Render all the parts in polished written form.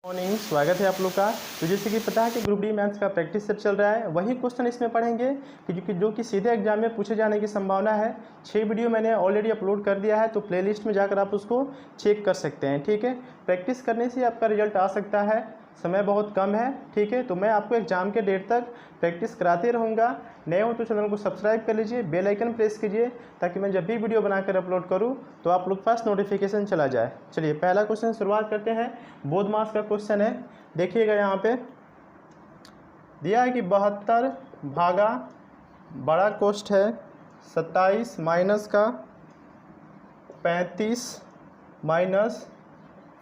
Morning, स्वागत है आप लोग का। तो जैसे कि पता है कि ग्रुप डी मैथ्स का प्रैक्टिस सेट चल रहा है, वही क्वेश्चन इसमें पढ़ेंगे कि जो कि सीधे एग्जाम में पूछे जाने की संभावना है। 6 वीडियो मैंने ऑलरेडी अपलोड कर दिया है, तो प्लेलिस्ट में जाकर आप उसको चेक कर सकते हैं। ठीक है, प्रैक्टिस करने से आपका रिजल्ट आ सकता है। समय बहुत कम है, ठीक है। तो मैं आपको एग्जाम के डेट तक प्रैक्टिस कराते रहूँगा। नए हो तो चैनल को सब्सक्राइब कर लीजिए, बेल आइकन प्रेस कीजिए, ताकि मैं जब भी वीडियो बनाकर अपलोड करूँ तो आप लोग के पास नोटिफिकेशन चला जाए। चलिए पहला क्वेश्चन शुरुआत करते हैं। बोध मास का क्वेश्चन है, देखिएगा यहाँ पे दिया है कि 72 भागा बड़ा कोष्ठ है 27 माइनस का 35 माइनस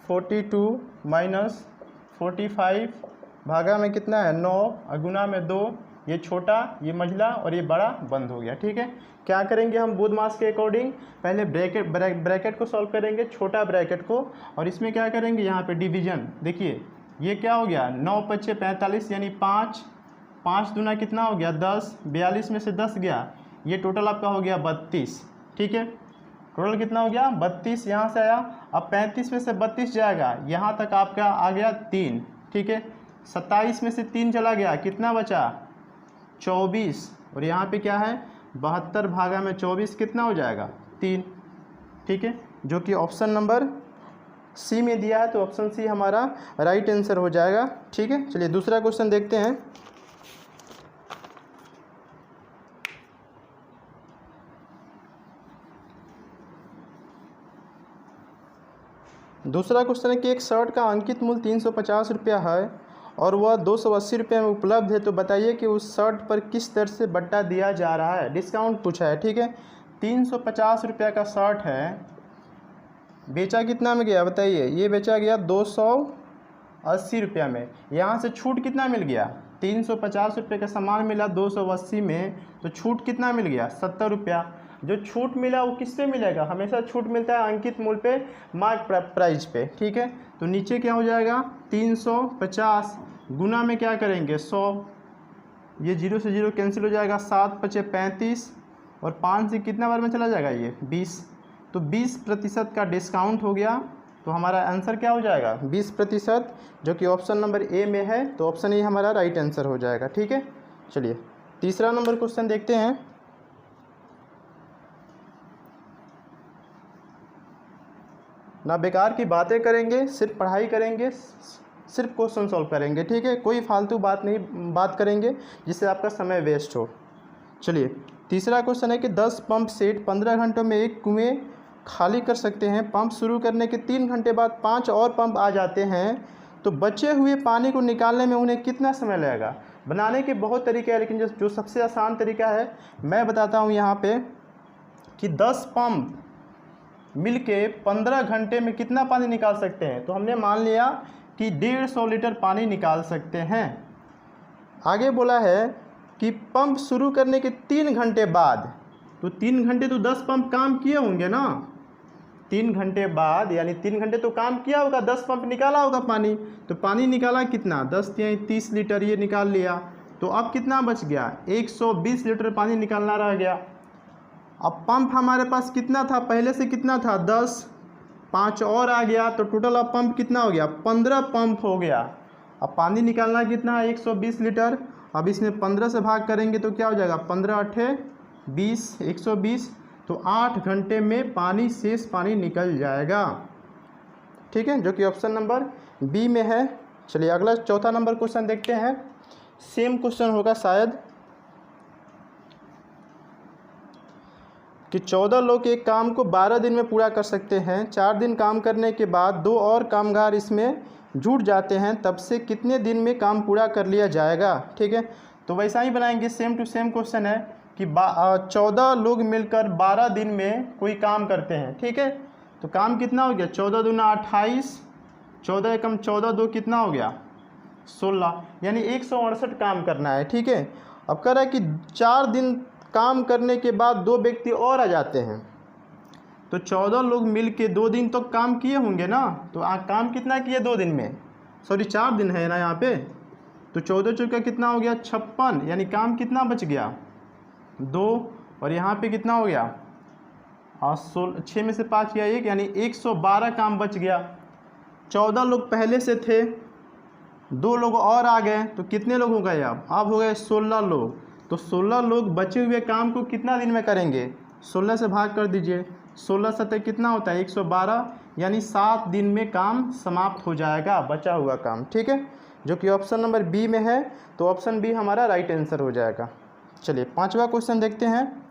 42 माइनस 45 भागा में कितना है 9 और गुना में 2। ये छोटा, ये मझला और ये बड़ा बंद हो गया। ठीक है, क्या करेंगे हम बोध मास के अकॉर्डिंग, पहले ब्रैकेट को सॉल्व करेंगे, छोटा ब्रैकेट को, और इसमें क्या करेंगे यहाँ पे डिवीजन। देखिए ये क्या हो गया 9 पच्चे 45 यानी 5, 5 दूना कितना हो गया 10, 42 में से 10 गया, ये टोटल आपका हो गया 32। ठीक है, टोटल कितना हो गया 32, यहाँ से आया। अब 35 में से 32 जाएगा, यहाँ तक आपका आ गया 3। ठीक है, 27 में से 3 चला गया, कितना बचा 24, और यहाँ पे क्या है 72 भागा में 24 कितना हो जाएगा 3। ठीक है, जो कि ऑप्शन नंबर सी में दिया है, तो ऑप्शन सी हमारा राइट आंसर हो जाएगा। ठीक है, चलिए दूसरा क्वेश्चन देखते हैं। दूसरा क्वेश्चन है कि एक शर्ट का अंकित मूल्य 350 रुपया है और वह 280 रुपये में उपलब्ध है, तो बताइए कि उस शर्ट पर किस दर से बट्टा दिया जा रहा है। डिस्काउंट पूछा है। ठीक है, 350 रुपया का शर्ट है, बेचा कितना में गया बताइए, ये बेचा गया 280 रुपया में। यहाँ से छूट कितना मिल गया, 350 रुपये का सामान मिला 280 में, तो छूट कितना मिल गया 70 रुपया। जो छूट मिला वो किस पे मिलेगा, हमेशा छूट मिलता है अंकित मूल्य पे, मार्क प्राइस पे। ठीक है, तो नीचे क्या हो जाएगा 350 गुना में क्या करेंगे 100, ये 0 से 0 कैंसिल हो जाएगा, 7 पचे 35 और 5 से कितना बार में चला जाएगा ये 20, तो 20% का डिस्काउंट हो गया। तो हमारा आंसर क्या हो जाएगा 20%, जो कि ऑप्शन नंबर ए में है, तो ऑप्शन ए हमारा राइट आंसर हो जाएगा। ठीक है, चलिए तीसरा नंबर क्वेश्चन देखते हैं। ना बेकार की बातें करेंगे, सिर्फ पढ़ाई करेंगे, सिर्फ क्वेश्चन सॉल्व करेंगे। ठीक है, कोई फालतू बात करेंगे जिससे आपका समय वेस्ट हो। चलिए तीसरा क्वेश्चन है कि 10 पंप सेट 15 घंटों में एक कुएं खाली कर सकते हैं। पंप शुरू करने के 3 घंटे बाद 5 और पंप आ जाते हैं, तो बचे हुए पानी को निकालने में उन्हें कितना समय लगेगा। बनाने के बहुत तरीके हैं, लेकिन जो सबसे आसान तरीका है मैं बताता हूँ यहाँ पे कि 10 पंप मिलके 15 घंटे में कितना पानी निकाल सकते हैं। तो हमने मान लिया कि 150 लीटर पानी निकाल सकते हैं। आगे बोला है कि पंप शुरू करने के 3 घंटे बाद, तो 3 घंटे तो 10 पंप काम किए होंगे ना, 3 घंटे बाद यानी 3 घंटे तो काम किया होगा, 10 पंप निकाला होगा पानी। तो पानी निकाला कितना 10 या 30 लीटर ये निकाल लिया, तो अब कितना बच गया 120 लीटर पानी निकालना रह गया। अब पंप हमारे पास कितना था, पहले से कितना था 10, 5 और आ गया, तो टोटल अब पंप कितना हो गया 15 पंप हो गया। अब पानी निकालना कितना है 120 लीटर, अब इसमें 15 से भाग करेंगे तो क्या हो जाएगा 15 अठे 20, 120, तो 8 घंटे में पानी शेष पानी निकल जाएगा। ठीक है, जो कि ऑप्शन नंबर बी में है। चलिए अगला चौथा नंबर क्वेश्चन देखते हैं। सेम क्वेश्चन होगा शायद कि 14 लोग एक काम को 12 दिन में पूरा कर सकते हैं। 4 दिन काम करने के बाद 2 और कामगार इसमें जुट जाते हैं, तब से कितने दिन में काम पूरा कर लिया जाएगा। ठीक है, तो वैसा ही बनाएंगे, सेम टू सेम क्वेश्चन है कि 14 लोग मिलकर 12 दिन में कोई काम करते हैं। ठीक है, तो काम कितना हो गया 14 दूना 28, 14 एकम 14 दो कितना हो गया 16, यानी 168 काम करना है। ठीक है, अब कह रहा है कि 4 दिन काम करने के बाद 2 व्यक्ति और आ जाते हैं, तो 14 लोग मिल के 2 दिन तो काम किए होंगे ना, तो काम कितना किए 2 दिन में, सॉरी 4 दिन है ना यहाँ पे, तो 14 चौका कितना हो गया 56, यानी काम कितना बच गया 2, और यहाँ पे कितना हो गया 6 में से 5 गया 1, यानी 112 काम बच गया। 14 लोग पहले से थे, 2 लोग और आ गए तो कितने लोग हो गए? अब हो गए 16 लोग। तो 16 लोग बचे हुए काम को कितना दिन में करेंगे? 16 से भाग कर दीजिए, 16 सत्ते कितना होता है? 112, यानी 7 दिन में काम समाप्त हो जाएगा बचा हुआ काम। ठीक है, जो कि ऑप्शन नंबर बी में है, तो ऑप्शन बी हमारा राइट आंसर हो जाएगा। चलिए 5वां क्वेश्चन देखते हैं।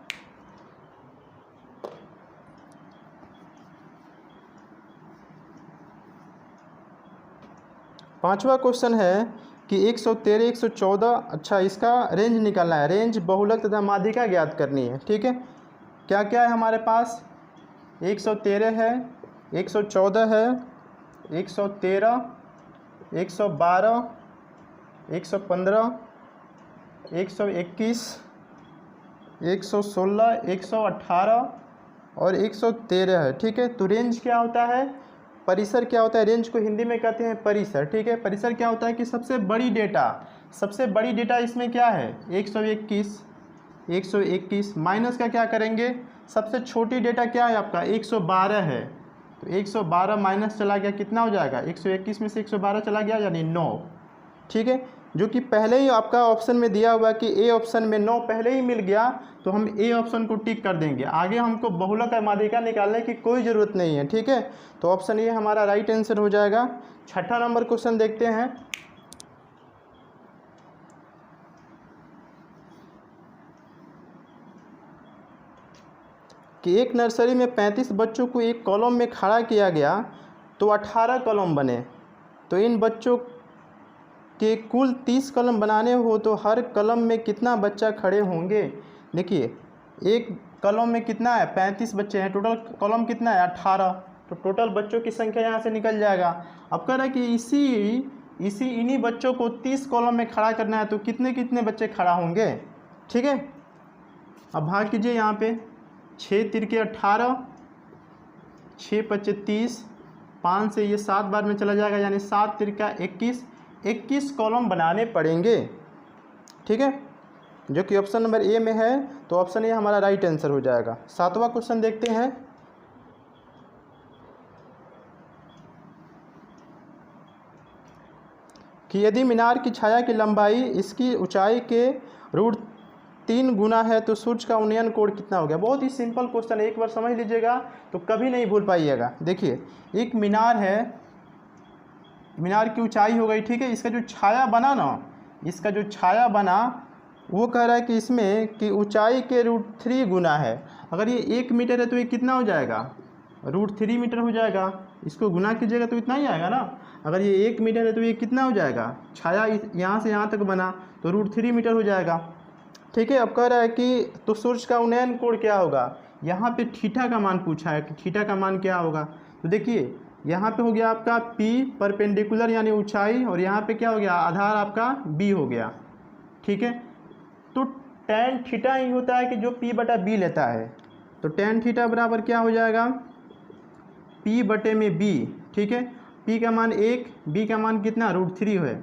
पांचवा क्वेश्चन है कि 113, 114, अच्छा इसका रेंज निकालना है। रेंज, बहुलक तथा माध्यिका ज्ञात करनी है। ठीक है, क्या क्या है हमारे पास? 113 है, 114 है, 113, 112, 115, 121, 116, 118 और 113 है। ठीक है, तो रेंज क्या होता है? परिसर क्या होता है? रेंज को हिंदी में कहते हैं परिसर। ठीक है, परिसर क्या होता है कि सबसे बड़ी डेटा इसमें क्या है? 121, 121 माइनस का क्या करेंगे? सबसे छोटी डेटा क्या है आपका? 112 है, तो 112 माइनस चला गया, कितना हो जाएगा? 121 में से 112 चला गया, यानी 9। ठीक है, जो कि पहले ही आपका ऑप्शन में दिया हुआ कि ए ऑप्शन में 9 पहले ही मिल गया, तो हम ए ऑप्शन को टिक कर देंगे। आगे हमको बहुलक और माध्यिका निकालने की कोई ज़रूरत नहीं है। ठीक है, तो ऑप्शन ए हमारा राइट आंसर हो जाएगा। 6ठा नंबर क्वेश्चन देखते हैं। कि एक नर्सरी में 35 बच्चों को एक कॉलम में खड़ा किया गया तो 18 कॉलम बने। तो इन बच्चों के कुल 30 कलम बनाने हो तो हर कलम में कितना बच्चा खड़े होंगे? देखिए, एक कलम में कितना है? 35 बच्चे हैं, टोटल कॉलम कितना है? 18। तो टोटल बच्चों की संख्या यहाँ से निकल जाएगा। अब कह रहा है कि इन्हीं बच्चों को 30 कॉलम में खड़ा करना है, तो कितने कितने बच्चे खड़ा होंगे? ठीक है, अब भाग कीजिए यहाँ पे, 6 तिरके 18, 6 पच्चे 30, 5 से ये 7 बार में चला जाएगा, यानी 7 तिरका 21 कॉलम बनाने पड़ेंगे। ठीक है, जो कि ऑप्शन नंबर ए में है, तो ऑप्शन ए हमारा राइट आंसर हो जाएगा। 7वां क्वेश्चन देखते हैं। कि यदि मीनार की छाया की लंबाई इसकी ऊंचाई के √3 गुना है तो सूर्य का उन्नयन कोण कितना हो गया? बहुत ही सिंपल क्वेश्चन है, एक बार समझ लीजिएगा तो कभी नहीं भूल पाइएगा। देखिए, एक मीनार है, मीनार की ऊंचाई हो गई। ठीक है, इसका जो छाया बना वो कह रहा है कि इसमें कि ऊंचाई के √3 गुना है। अगर ये 1 मीटर है तो ये कितना हो जाएगा? √3 मीटर हो जाएगा। इसको गुना कीजिएगा तो इतना ही आएगा ना। अगर ये 1 मीटर है तो ये कितना हो जाएगा? छाया यहाँ से यहाँ तक बना तो √3 मीटर हो जाएगा। ठीक है, अब कह रहा है कि तो सूर्य का उन्नयन कोण क्या होगा? यहाँ पे थीटा का मान पूछा है कि थीटा का मान क्या होगा। तो देखिए, यहाँ पे हो गया आपका P परपेंडिकुलर यानी ऊंचाई, और यहाँ पे क्या हो गया? आधार आपका B हो गया। ठीक है, तो tan थीटा ही होता है कि जो P/B लेता है। तो tan थीटा बराबर क्या हो जाएगा? P/B। ठीक है, P का मान 1, B का मान कितना? √3 है,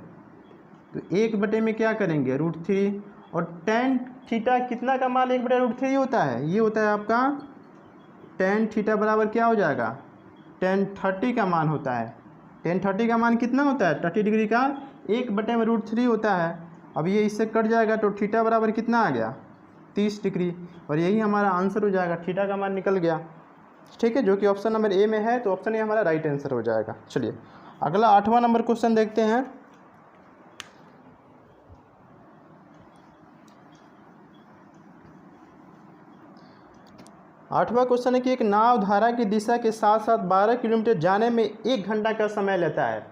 तो 1 में क्या करेंगे? √3। और tan थीटा कितना का मान 1/√3 होता है? ये होता है आपका tan थीटा बराबर क्या हो जाएगा? tan 30 का मान होता है। tan 30 का मान कितना होता है? 30 डिग्री का 1/√3 होता है। अब ये इससे कट जाएगा तो थीटा बराबर कितना आ गया? 30 डिग्री, और यही हमारा आंसर हो जाएगा। थीटा का मान निकल गया। ठीक है, जो कि ऑप्शन नंबर ए में है, तो ऑप्शन ए हमारा राइट आंसर हो जाएगा। चलिए अगला 8वां नंबर क्वेश्चन देखते हैं। आठवां क्वेश्चन है कि एक नाव धारा की दिशा के साथ साथ 12 किलोमीटर जाने में 1 घंटा का समय लेता है।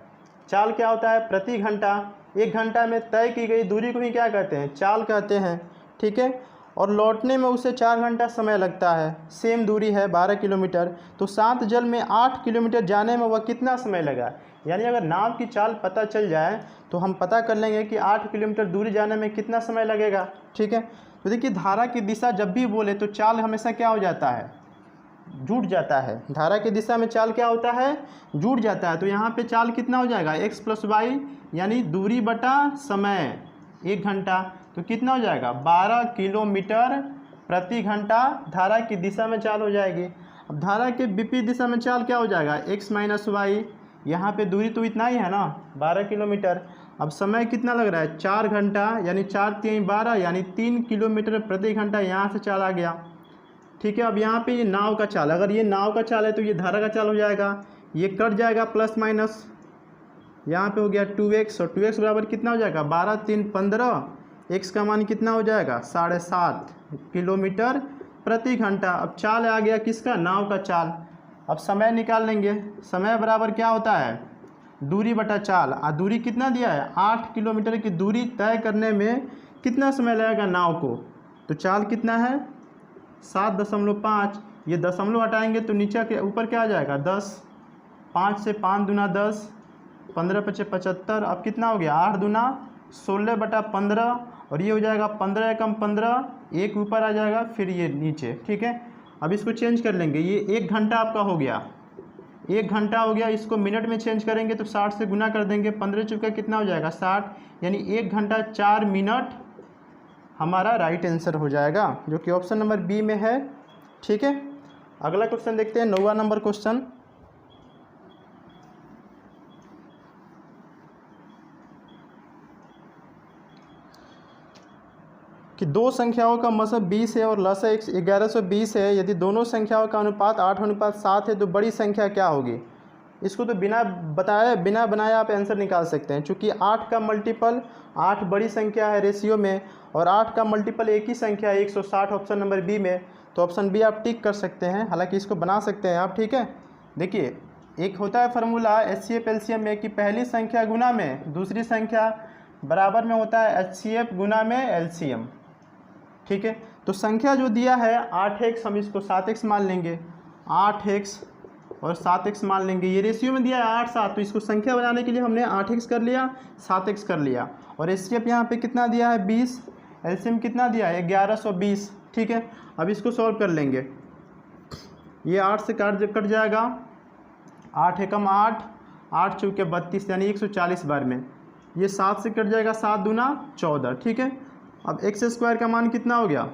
चाल क्या होता है? प्रति घंटा। 1 घंटा में तय की गई दूरी को ही क्या कहते हैं? चाल कहते हैं। ठीक है, और लौटने में उसे 4 घंटा समय लगता है। सेम दूरी है 12 किलोमीटर, तो शांत जल में 8 किलोमीटर जाने में वह कितना समय लगा? यानी अगर नाव की चाल पता चल जाए तो हम पता कर लेंगे कि 8 किलोमीटर दूरी जाने में कितना समय लगेगा। ठीक है, तो देखिए, धारा की दिशा जब भी बोले तो चाल हमेशा क्या हो जाता है? जुड़ जाता है। धारा की दिशा में चाल क्या होता है? जुड़ जाता है। तो यहाँ पे चाल कितना हो जाएगा? x + y, यानी दूरी बटा समय 1 घंटा, तो कितना हो जाएगा? 12 किलोमीटर प्रति घंटा धारा की दिशा में चाल हो जाएगी। अब धारा के विपरीत दिशा में चाल क्या हो जाएगा? x - y, यहाँ पे दूरी तो इतना ही है ना, 12 किलोमीटर। अब समय कितना लग रहा है, 4 घंटा, यानी 4 3 12, यानी 3 किलोमीटर प्रति घंटा यहाँ से चाल आ गया। ठीक है, अब यहाँ पे ये नाव का चाल, अगर ये नाव का चाल है तो ये धारा का चाल हो जाएगा, ये कट जाएगा प्लस माइनस, यहाँ पे हो गया 2x, और 2x बराबर कितना हो जाएगा, 12 3 15, x का मान कितना हो जाएगा 7.5 किलोमीटर प्रति घंटा। अब चाल आ गया किसका, नाव का चाल। अब समय निकाल लेंगे, समय बराबर क्या होता है, दूरी बटा चाल। दूरी कितना दिया है, 8 किलोमीटर की दूरी तय करने में कितना समय लगेगा नाव को, तो चाल कितना है 7.5, ये दशमलव हटाएंगे तो नीचे के ऊपर क्या आ जाएगा 10, 5 से 5 दूना 10, 15 पचे 75, अब कितना हो गया 8 दूना 16/15, और ये हो जाएगा 15 एकम 15, एक ऊपर आ जाएगा फिर ये नीचे। ठीक है, अब इसको चेंज कर लेंगे, ये 1 घंटा आपका हो गया, 1 घंटा हो गया, इसको मिनट में चेंज करेंगे तो 60 से गुना कर देंगे, 15 चुका कितना हो जाएगा 60, यानी 1 घंटा 4 मिनट हमारा राइट आंसर हो जाएगा, जो कि ऑप्शन नंबर बी में है। ठीक है, अगला क्वेश्चन देखते हैं, 9वां नंबर क्वेश्चन। कि दो संख्याओं का मतलब 20 है और लसा 1120 है, यदि दोनों संख्याओं का अनुपात 8:7 है तो बड़ी संख्या क्या होगी। इसको तो बिना बताए बिना बनाए आप आंसर निकाल सकते हैं, चूँकि 8 का मल्टीपल 8 बड़ी संख्या है रेशियो में, और 8 का मल्टीपल एक ही संख्या है 160 ऑप्शन नंबर बी में, तो ऑप्शन बी आप टिक कर सकते हैं, हालांकि इसको बना सकते हैं आप। ठीक है, देखिए एक होता है फार्मूला HCF एलसीएम में कि पहली संख्या गुना में दूसरी संख्या बराबर में होता है HCF गुना में एलसीएम। ठीक है, तो संख्या जो दिया है 8x, हम इसको 7x मान लेंगे, 8x और 7x मान लेंगे, ये रेशियो में दिया है 8 7, तो इसको संख्या बनाने के लिए हमने 8x कर लिया 7x कर लिया, और HCF यहाँ पे कितना दिया है 20, एलसीएम कितना दिया है 1120। ठीक है, अब इसको सॉल्व कर लेंगे, ये 8 से कट जाएगा, 8 एकम 8, 8 चौके 32, यानी 140 बार में, ये 7 से कट जाएगा, 7 दूना 14। ठीक है, अब एक्स स्क्वायर का मान कितना हो गया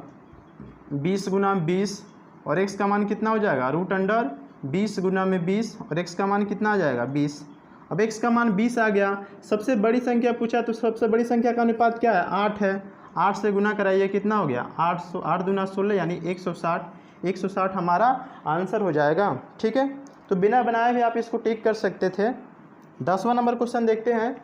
20 गुना 20, और x का मान कितना हो जाएगा √20 गुना में 20, और x का मान कितना आ जाएगा 20। अब x का मान 20 आ गया, सबसे बड़ी संख्या पूछा तो सबसे बड़ी संख्या का अनुपात क्या है 8 है, 8 से गुना कराइए कितना हो गया 8 दूना 16, यानी 160 हमारा आंसर हो जाएगा। ठीक है, तो बिना बनाए भी आप इसको टिक कर सकते थे। 10वां नंबर क्वेश्चन देखते हैं।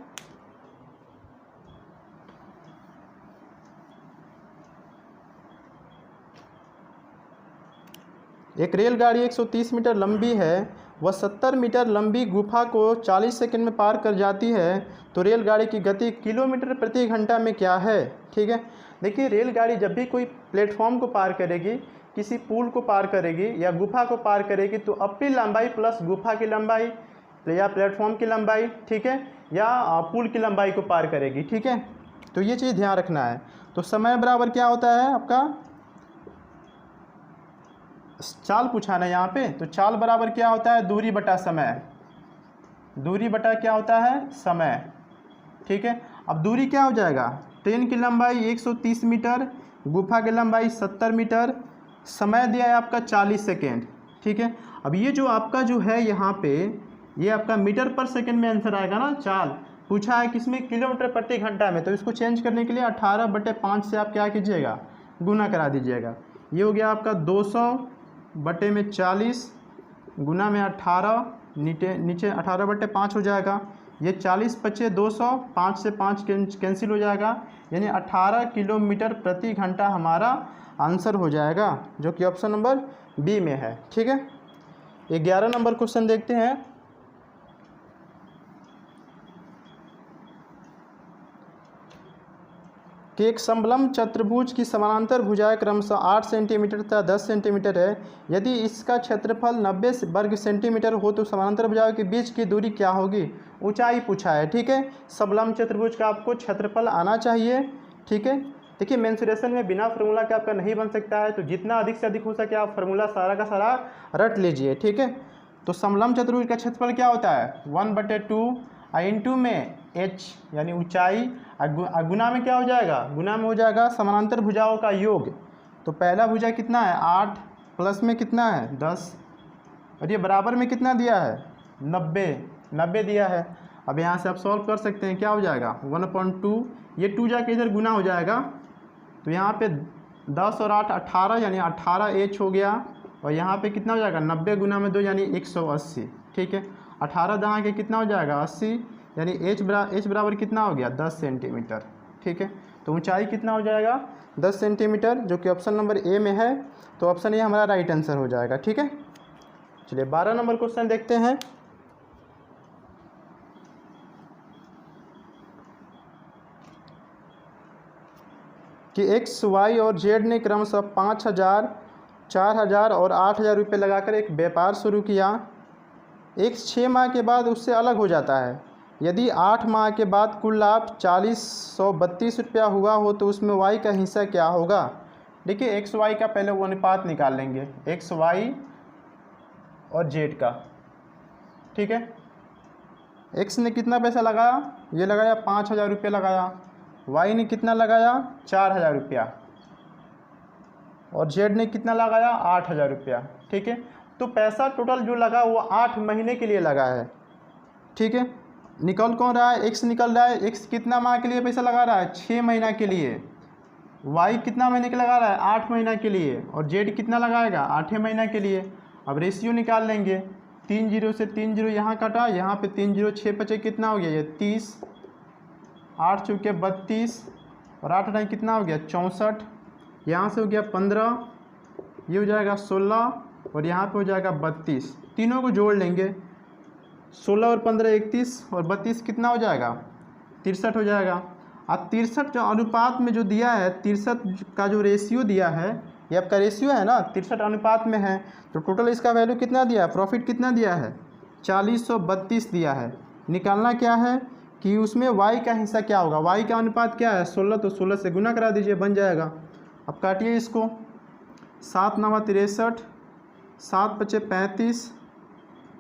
एक रेलगाड़ी 130 मीटर लंबी है, वह 70 मीटर लंबी गुफा को 40 सेकंड में पार कर जाती है, तो रेलगाड़ी की गति किलोमीटर प्रति घंटा में क्या है। ठीक है, देखिए रेलगाड़ी जब भी कोई प्लेटफॉर्म को पार करेगी, किसी पुल को पार करेगी या गुफा को पार करेगी, तो अपनी लंबाई प्लस गुफा की लंबाई या प्लेटफॉर्म की लंबाई, ठीक है, या पुल की लंबाई को पार करेगी। ठीक है, तो ये चीज़ ध्यान रखना है। तो समय बराबर क्या होता है आपका, चाल पूछा ना यहाँ पे, तो चाल बराबर क्या होता है दूरी बटा समय, दूरी बटा क्या होता है समय। ठीक है, अब दूरी क्या हो जाएगा, ट्रेन की लंबाई 130 मीटर, गुफा की लंबाई 70 मीटर, समय दिया है आपका 40 सेकेंड। ठीक है, अब ये जो आपका जो है यहाँ पे, ये आपका मीटर पर सेकेंड में आंसर आएगा ना, चाल पूछा है किसमें किलोमीटर प्रति घंटा में, तो इसको चेंज करने के लिए 18/5 से आप क्या कीजिएगा गुना करा दीजिएगा। ये हो गया आपका 200/40 गुना में 18, नीचे 18/5 हो जाएगा, ये 40 पचे 200, 5 से 5 कैंसिल हो जाएगा, यानी 18 किलोमीटर प्रति घंटा हमारा आंसर हो जाएगा, जो कि ऑप्शन नंबर बी में है। ठीक है, 11 नंबर क्वेश्चन देखते हैं। कि एक समलंब चतुर्भुज की समानांतर भुजाएं क्रमशः 8 सेंटीमीटर तथा 10 सेंटीमीटर है, यदि इसका क्षेत्रफल 90 वर्ग सेंटीमीटर हो तो समानांतर भुजाओं के बीच की दूरी क्या होगी, ऊंचाई पूछा है। ठीक है, समलंब चतुर्भुज का आपको क्षेत्रफल आना चाहिए। ठीक है, देखिए मेंसुरेशन में बिना फार्मूला के आपका नहीं बन सकता है, तो जितना अधिक से अधिक हो सके आप फार्मूला सारा का सारा रट लीजिए। ठीक है, तो समलंब चतुर्भुज का क्षेत्रफल क्या होता है 1/2, इंटू में h यानी ऊंचाई, गुना में क्या हो जाएगा, गुना में हो जाएगा समानांतर भुजाओं का योग। तो पहला भुजा कितना है 8, प्लस में कितना है 10, और ये बराबर में कितना दिया है 90, 90 दिया है। अब यहाँ से आप सॉल्व कर सकते हैं, क्या हो जाएगा 1/2, ये 2 जाके इधर गुना हो जाएगा, तो यहाँ पे 10 और 8 18 यानी 18H हो गया। और यहाँ पे कितना हो जाएगा 90 गुना में 2 यानी 180, ठीक है। 18 दहा के कितना हो जाएगा 80, यानी H बराबर कितना हो गया 10 सेंटीमीटर, ठीक है। तो ऊंचाई कितना हो जाएगा 10 सेंटीमीटर, जो कि ऑप्शन नंबर ए में है। तो ऑप्शन ए हमारा राइट आंसर हो जाएगा, ठीक है। चलिए 12 नंबर क्वेश्चन देखते हैं। कि एक्स, वाई और जेड ने क्रमशः 5,000, 4,000 और 8,000 रुपये लगाकर एक व्यापार शुरू किया। एक्स 6 माह के बाद उससे अलग हो जाता है। यदि 8 माह के बाद कुल लाभ 4,132 रुपया हुआ हो तो उसमें वाई का हिस्सा क्या होगा। देखिए एक्स वाई का पहले वो अनुपात निकाल लेंगे, एक्स वाई और जेड का, ठीक है। एक्स ने कितना पैसा लगाया, ये लगाया 5,000 रुपये लगाया। वाई ने कितना लगाया 4,000 रुपया, और जेड ने कितना लगाया 8,000 रुपया, ठीक है। तो पैसा टोटल जो लगा वो 8 महीने के लिए लगा है, ठीक है। निकल कौन रहा है, एक्स निकल रहा है। एक्स कितना माह के लिए पैसा लगा रहा है 6 महीना के लिए। वाई कितना महीने के लगा रहा है 8 महीना के लिए, और जेड कितना लगाएगा 8 महीना के लिए। अब रेशियो निकाल लेंगे, 3 0 से 3 0 यहाँ कटा, यहाँ पे 3 0, 6 बचे कितना हो गया ये 30, 8 चौके 32 और 8 9 कितना हो गया 64, यहाँ से हो गया 15, ये हो जाएगा 16 और यहाँ पे हो जाएगा 32। तीनों को जोड़ लेंगे, 16 और 15 31 और 32 कितना हो जाएगा 63 हो जाएगा। अब 63 जो अनुपात में जो दिया है, 63 का जो रेशियो दिया है, ये आपका रेशियो है ना, 63 अनुपात में है। तो टोटल इसका वैल्यू कितना दिया है, प्रॉफिट कितना दिया है 4,132 दिया है। निकालना क्या है कि उसमें वाई का हिस्सा क्या होगा। वाई का अनुपात क्या है 16, तो 16 से गुना करा दीजिए, बन जाएगा। अब काटिए इसको, 7 9 63, 7 5 35,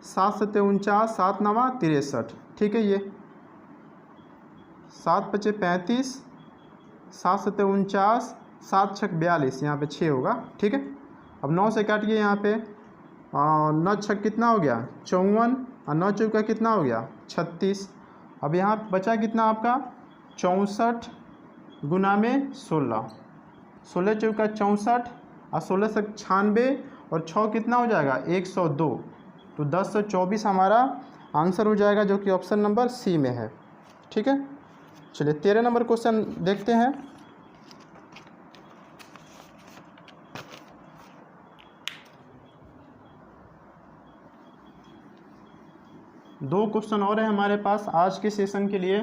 7 7 49, 7 9 63, ठीक है। ये 7 5 35, 7 7 49, 7 6 42, यहाँ पे 6 होगा, ठीक है। अब 9 से काटिए यहाँ पे, 9 6 कितना हो गया 54 और 9 चौका कितना हो गया 36। अब यहाँ बचा कितना आपका 64 गुना में 16, 16 चौका 64 और 16 से 96 और 6 कितना हो जाएगा 102। तो 1024 हमारा आंसर हो जाएगा, जो कि ऑप्शन नंबर सी में है, ठीक है। चलिए 13 नंबर क्वेश्चन देखते हैं। दो क्वेश्चन और है हमारे पास आज के सेशन के लिए।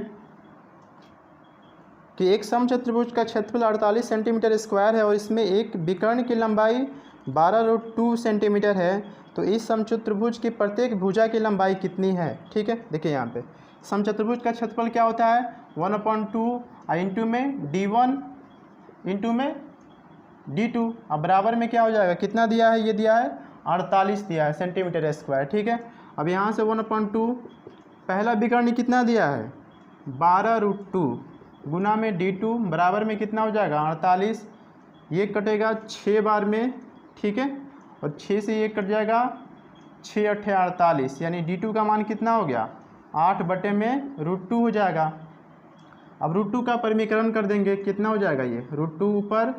कि एक समचतुर्भुज का क्षेत्रफल 48 सेंटीमीटर स्क्वायर है और इसमें एक विकर्ण की लंबाई 12√2 सेंटीमीटर है, तो इस समचतुर्भुज की प्रत्येक भुजा की लंबाई कितनी है, ठीक है। देखिए यहाँ पे समचतुर्भुज का क्षेत्रफल क्या होता है 1/2 इंटू में d1 इंटू में d2। अब बराबर में क्या हो जाएगा, कितना दिया है, ये दिया है 48 दिया है सेंटीमीटर स्क्वायर, ठीक है। अब यहाँ से 1/2 पहला विकर्ण कितना दिया है 12√2 गुना में d2 बराबर में कितना हो जाएगा 48, ये कटेगा 6 बार में, ठीक है। और 6 से ये कट जाएगा, 6 8 48, यानी d2 का मान कितना हो गया 8/√2 हो जाएगा। अब √2 का परिमीकरण कर देंगे, कितना हो जाएगा ये √2 ऊपर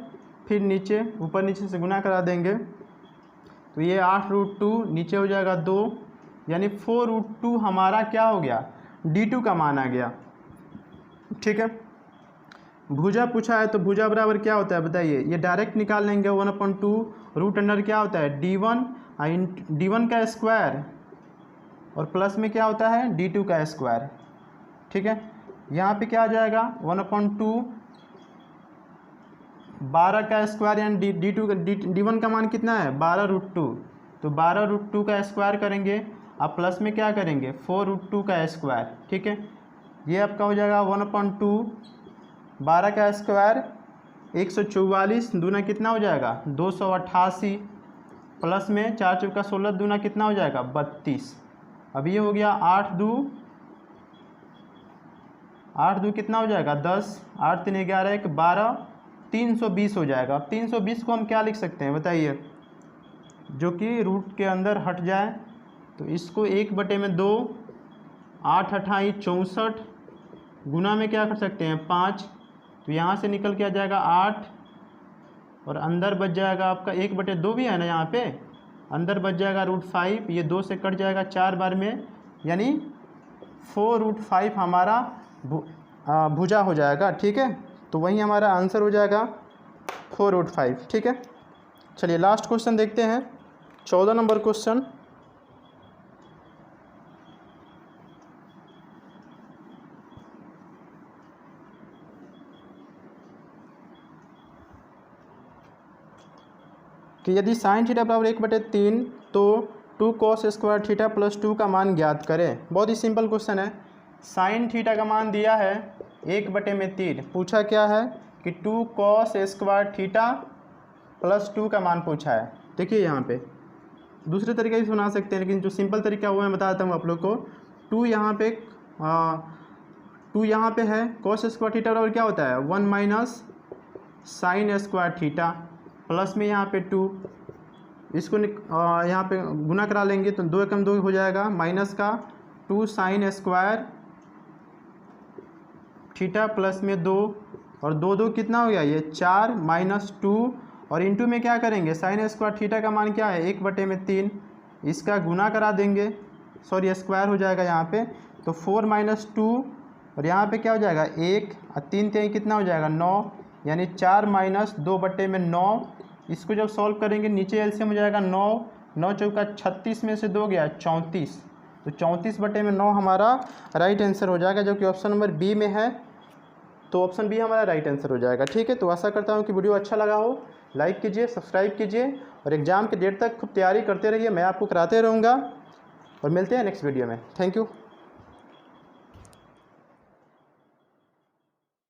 फिर नीचे, ऊपर नीचे से गुना करा देंगे, तो ये 8√2 नीचे हो जाएगा 2, यानी 4√2 हमारा क्या हो गया d2 का मान आ गया, ठीक है। भुजा पूछा है तो भुजा बराबर क्या होता है बताइए, ये डायरेक्ट निकाल लेंगे 1/2 रूट अंडर क्या होता है d1 का स्क्वायर और प्लस में क्या होता है d2 का स्क्वायर, ठीक है। यहाँ पे क्या आ जाएगा 1/2 12 का स्क्वायर, यानी d1 का मान कितना है 12√2, तो 12√2 का स्क्वायर करेंगे। अब प्लस में क्या करेंगे 4√2 का स्क्वायर, ठीक है। ये आपका हो जाएगा 1/2 12 का स्क्वायर 144, दूना कितना हो जाएगा 288, प्लस में 4 चौका 16, दूना कितना हो जाएगा 32। अब ये हो गया 8 2 कितना हो जाएगा 10, 8 3 11 1 12, 320 हो जाएगा। अब 320 को हम क्या लिख सकते हैं बताइए, जो कि रूट के अंदर हट जाए, तो इसको 1/2 8 अट्ठाई 64, गुना में क्या कर सकते हैं 5, तो यहाँ से निकल के आ जाएगा 8 और अंदर बच जाएगा आपका 1/2 भी है ना यहाँ पे, अंदर बच जाएगा √5, ये 2 से कट जाएगा 4 बार में, यानी 4√5 हमारा भुजा हो जाएगा। ठीक है, तो वही हमारा आंसर हो जाएगा 4√5। ठीक है, चलिए लास्ट क्वेश्चन देखते हैं, 14 नंबर क्वेश्चन। कि यदि साइन थीटा बराबर 1/3 तो 2 cos स्क्वायर थीटा प्लस 2 का मान ज्ञात करें। बहुत ही सिंपल क्वेश्चन है। साइन थीटा का मान दिया है 1/3, पूछा क्या है कि 2 cos स्क्वायर थीटा प्लस 2 का मान पूछा है। देखिए यहाँ पे दूसरे तरीके से बना सकते हैं, लेकिन जो सिंपल तरीका वो मैं बताता हूँ आप लोग को। 2 यहाँ पे है, cos स्क्वायर थीटा बराबर क्या होता है 1 minus sine square theta, plus में यहाँ पे 2, इसको यहाँ पे गुना करा लेंगे तो 2 एकम 2 हो जाएगा, माइनस का 2 साइन स्क्वायर थीटा प्लस में 2 और 2 2 कितना हो गया ये 4 माइनस 2 और इंटू में क्या करेंगे साइन स्क्वायर थीटा का मान क्या है 1/3, इसका गुना करा देंगे, सॉरी स्क्वायर हो जाएगा यहाँ पे, तो 4 माइनस 2 और यहाँ पे क्या हो जाएगा 1 और 3 3 कितना हो जाएगा 9, यानी 4 माइनस 2/9। इसको जब सॉल्व करेंगे नीचे एलसीएम हो जाएगा 9, 9 चौका 36 में से 2 गया 34, तो 34/9 हमारा राइट आंसर हो जाएगा, जो कि ऑप्शन नंबर बी में है। तो ऑप्शन बी हमारा राइट आंसर हो जाएगा। ठीक है, तो आशा करता हूँ कि वीडियो अच्छा लगा हो, लाइक कीजिए, सब्सक्राइब कीजिए और एग्ज़ाम के डेट तक खूब तैयारी करते रहिए, मैं आपको कराते रहूँगा और मिलते हैं नेक्स्ट वीडियो में। Thank you.